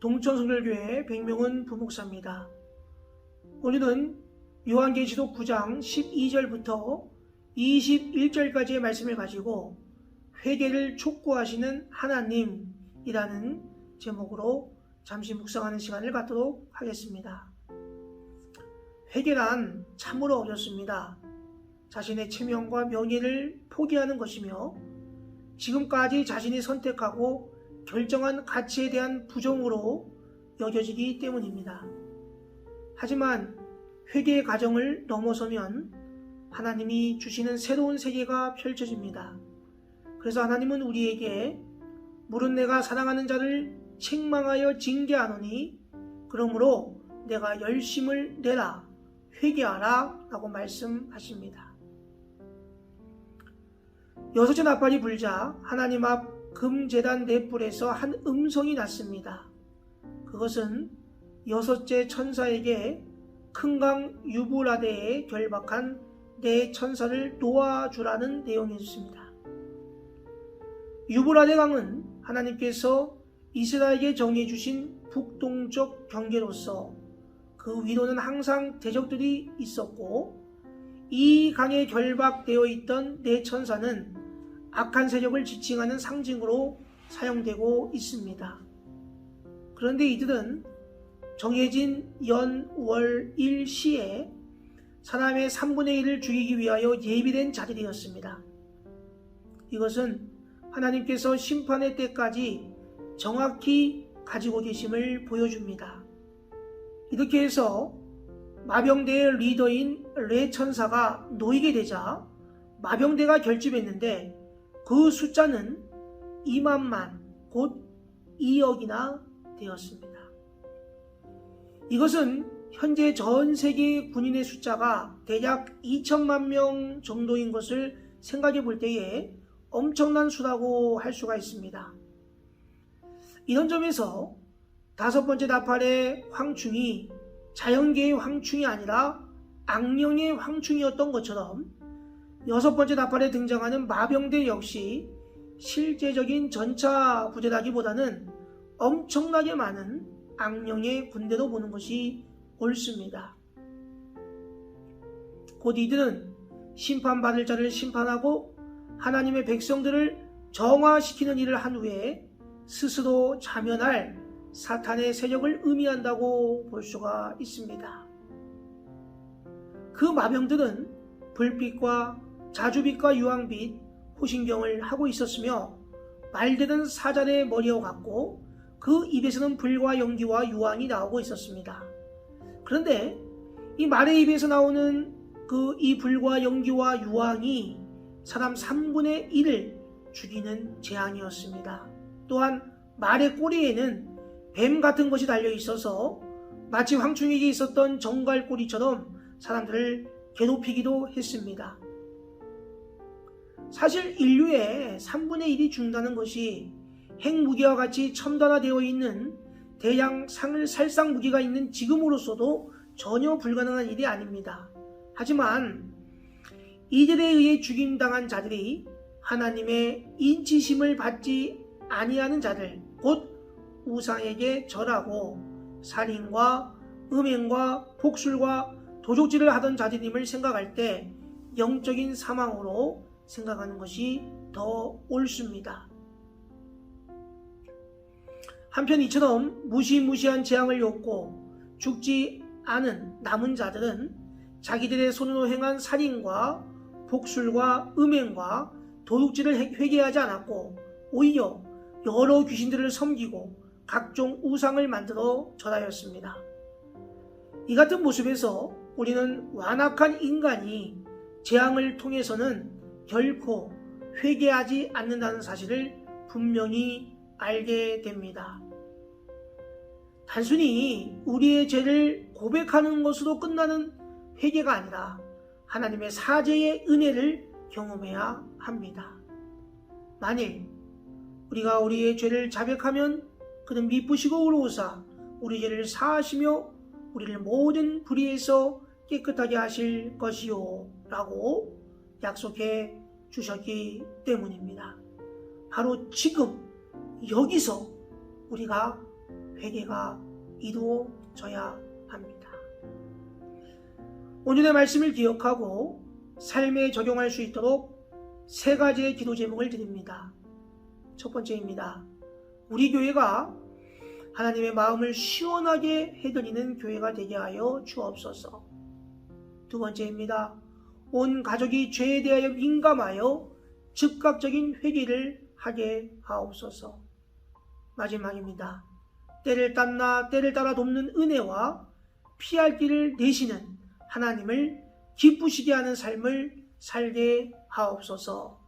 동천성결교회 백명은 부목사입니다. 오늘은 요한계시록 9장 12절부터 21절까지의 말씀을 가지고 회개를 촉구하시는 하나님이라는 제목으로 잠시 묵상하는 시간을 갖도록 하겠습니다. 회개란 참으로 어렵습니다. 자신의 체면과 명예를 포기하는 것이며 지금까지 자신이 선택하고 결정한 가치에 대한 부정으로 여겨지기 때문입니다. 하지만 회개의 과정을 넘어서면 하나님이 주시는 새로운 세계가 펼쳐집니다. 그래서 하나님은 우리에게 물은 내가 사랑하는 자를 책망하여 징계하노니 그러므로 내가 열심을 내라 회개하라 라고 말씀하십니다. 여섯째 나팔이 불자 하나님 앞 금제단 넷불에서 한 음성이 났습니다. 그것은 여섯째 천사에게 큰 강 유브라데에 결박한 네 천사를 놓아주라는 내용이었습니다. 유브라데 강은 하나님께서 이스라엘에게 정해 주신 북동쪽 경계로서 그 위로는 항상 대적들이 있었고 이 강에 결박되어 있던 네 천사는 악한 세력을 지칭하는 상징으로 사용되고 있습니다. 그런데 이들은 정해진 연, 월, 일, 시에 사람의 3분의 1을 죽이기 위하여 예비된 자들이었습니다. 이것은 하나님께서 심판의 때까지 정확히 가지고 계심을 보여줍니다. 이렇게 해서 마병대의 리더인 레 천사가 놓이게 되자 마병대가 결집했는데 그 숫자는 2만만 곧 2억이나 되었습니다. 이것은 현재 전 세계 군인의 숫자가 대략 2천만 명 정도인 것을 생각해 볼 때에 엄청난 수라고 할 수가 있습니다. 이런 점에서 다섯 번째 나팔의 황충이 자연계의 황충이 아니라 악령의 황충이었던 것처럼 여섯 번째 나팔에 등장하는 마병대 역시 실제적인 전차 부대라기보다는 엄청나게 많은 악령의 군대로 보는 것이 옳습니다. 곧 이들은 심판받을 자를 심판하고 하나님의 백성들을 정화시키는 일을 한 후에 스스로 자면할 사탄의 세력을 의미한다고 볼 수가 있습니다. 그 마병들은 불빛과 자주빛과 유황빛, 호신경을 하고 있었으며 말되는 사자의 머리와 같고 그 입에서는 불과 연기와 유황이 나오고 있었습니다. 그런데 이 말의 입에서 나오는 이 불과 연기와 유황이 사람 3분의 1을 죽이는 재앙이었습니다. 또한 말의 꼬리에는 뱀 같은 것이 달려 있어서 마치 황충에게 있었던 정갈꼬리처럼 사람들을 괴롭히기도 했습니다. 사실 인류의 3분의 1이 죽는다는 것이 핵무기와 같이 첨단화되어 있는 대량 살상 무기가 있는 지금으로서도 전혀 불가능한 일이 아닙니다. 하지만 이들에 의해 죽임당한 자들이 하나님의 인치심을 받지 아니하는 자들, 곧 우상에게 절하고 살인과 음행과 복술과 도적질을 하던 자들임을 생각할 때 영적인 사망으로 생각하는 것이 더 옳습니다. 한편 이처럼 무시무시한 재앙을 엿고 죽지 않은 남은 자들은 자기들의 손으로 행한 살인과 복술과 음행과 도둑질을 회개하지 않았고 오히려 여러 귀신들을 섬기고 각종 우상을 만들어 절하였습니다. 이 같은 모습에서 우리는 완악한 인간이 재앙을 통해서는 결코 회개하지 않는다는 사실을 분명히 알게 됩니다. 단순히 우리의 죄를 고백하는 것으로 끝나는 회개가 아니라 하나님의 사죄의 은혜를 경험해야 합니다. 만일 우리가 우리의 죄를 자백하면 그는 미쁘시고 의로우사 우리 죄를 사하시며 우리를 모든 불의에서 깨끗하게 하실 것이요 라고 약속해 주셨기 때문입니다. 바로 지금 여기서 우리가 회개가 이루어져야 합니다. 오늘의 말씀을 기억하고 삶에 적용할 수 있도록 3가지의 기도 제목을 드립니다. 첫 번째입니다. 우리 교회가 하나님의 마음을 시원하게 해드리는 교회가 되게 하여 주옵소서. 두 번째입니다. 온 가족이 죄에 대하여 민감하여 즉각적인 회개를 하게 하옵소서. 마지막입니다. 때를 따라 돕는 은혜와 피할 길을 내시는 하나님을 기쁘시게 하는 삶을 살게 하옵소서.